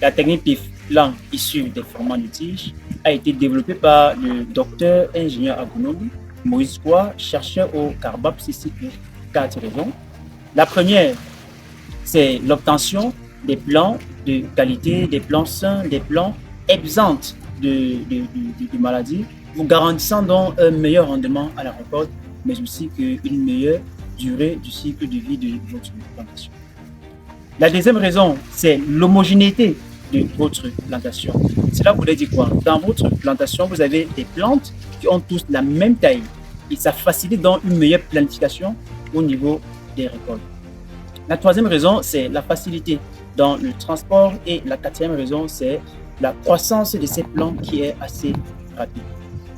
La technique des plants issus des formats de tige a été développée par le docteur ingénieur agronome Moïse Koua, chercheur au Carbab CC pour 4 raisons. La première, c'est l'obtention des plants de qualité, des plants sains, des plants exempts de maladies, vous garantissant donc un meilleur rendement à la récolte, mais aussi une meilleure durée du cycle de vie de votre plantation. La deuxième raison, c'est l'homogénéité de votre plantation. Cela voulait dire quoi? Dans votre plantation, vous avez des plantes qui ont tous la même taille et ça facilite donc une meilleure planification au niveau des récoltes. La troisième raison, c'est la facilité dans le transport et la quatrième raison, c'est la croissance de ces plants qui est assez rapide.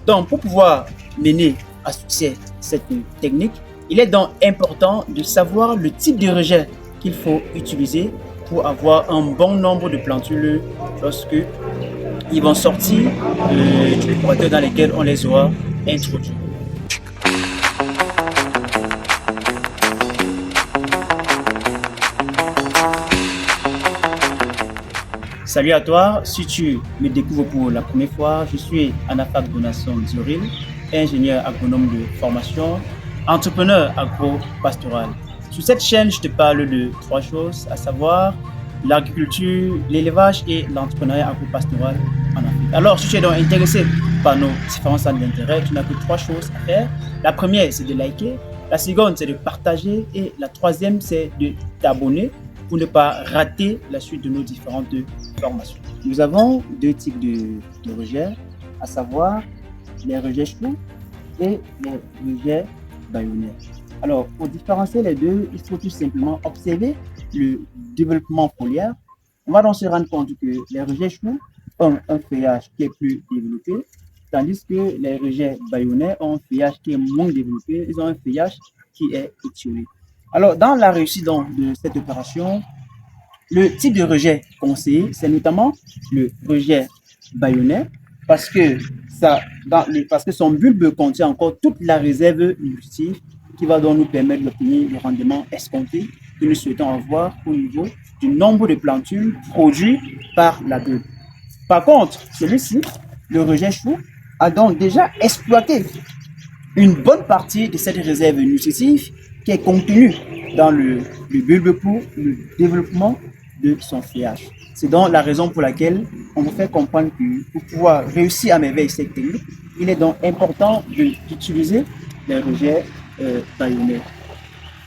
Donc, pour pouvoir mener à succès cette technique, il est donc important de savoir le type de rejet qu'il faut utiliser pour avoir un bon nombre de plantules lorsque ils vont sortir du boîtier dans lesquels on les aura introduits. Salut à toi, si tu me découvres pour la première fois, je suis Anafak Bonasson Dioril, ingénieur agronome de formation, entrepreneur agro-pastoral. Sur cette chaîne, je te parle de 3 choses, à savoir l'agriculture, l'élevage et l'entrepreneuriat agro-pastoral en Afrique. Alors, si tu es donc intéressé par nos différents centres d'intérêt, tu n'as que 3 choses à faire. La première, c'est de liker, la seconde, c'est de partager et la troisième, c'est de t'abonner pour ne pas rater la suite de nos différentes formations. Nous avons 2 types de rejets, à savoir les rejets choux et les rejets bayonnais. Alors, pour différencier les deux, il faut tout simplement observer le développement foliaire. On va donc se rendre compte que les rejets choux ont un feuillage qui est plus développé, tandis que les rejets bayonnais ont un feuillage qui est moins développé, ils ont un feuillage qui est étiolé. Alors, dans la réussite donc, de cette opération, le type de rejet conseillé, c'est notamment le rejet bayonnais, parce que son bulbe contient encore toute la réserve nutritive qui va donc nous permettre d'obtenir le rendement escompté que nous souhaitons avoir au niveau du nombre de plantules produits par la bulbe. Par contre, celui-ci, le rejet chou, a donc déjà exploité une bonne partie de cette réserve nutritive qui est contenue dans le bulbe pour le développement de son feuillage. C'est donc la raison pour laquelle on vous fait comprendre que pour pouvoir réussir à merveille cette technique, il est donc important d'utiliser les rejets bayonnais.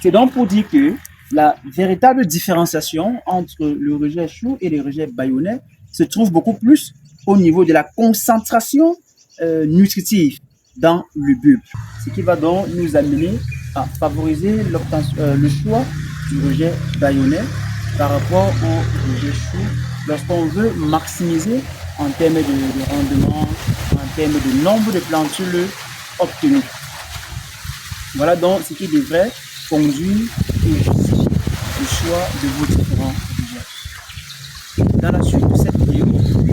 C'est donc pour dire que la véritable différenciation entre le rejet chou et les rejets bayonnais se trouve beaucoup plus au niveau de la concentration nutritive dans le bulbe, ce qui va donc nous amener à favoriser le choix du rejet bayonnais par rapport au rejet chou lorsqu'on veut maximiser en termes de rendement, en termes de nombre de plantules obtenues. Voilà donc ce qui devrait conduire et justifier le choix de vos différents rejets. Dans la suite de cette vidéo,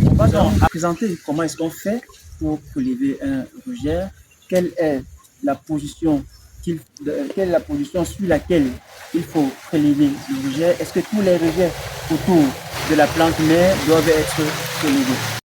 on va donc présenter comment est-ce qu'on fait pour prélever un rejet, quelle est la position sur laquelle il faut prélever le rejet, est-ce que tous les rejets autour de la plante mère doivent être prélevés.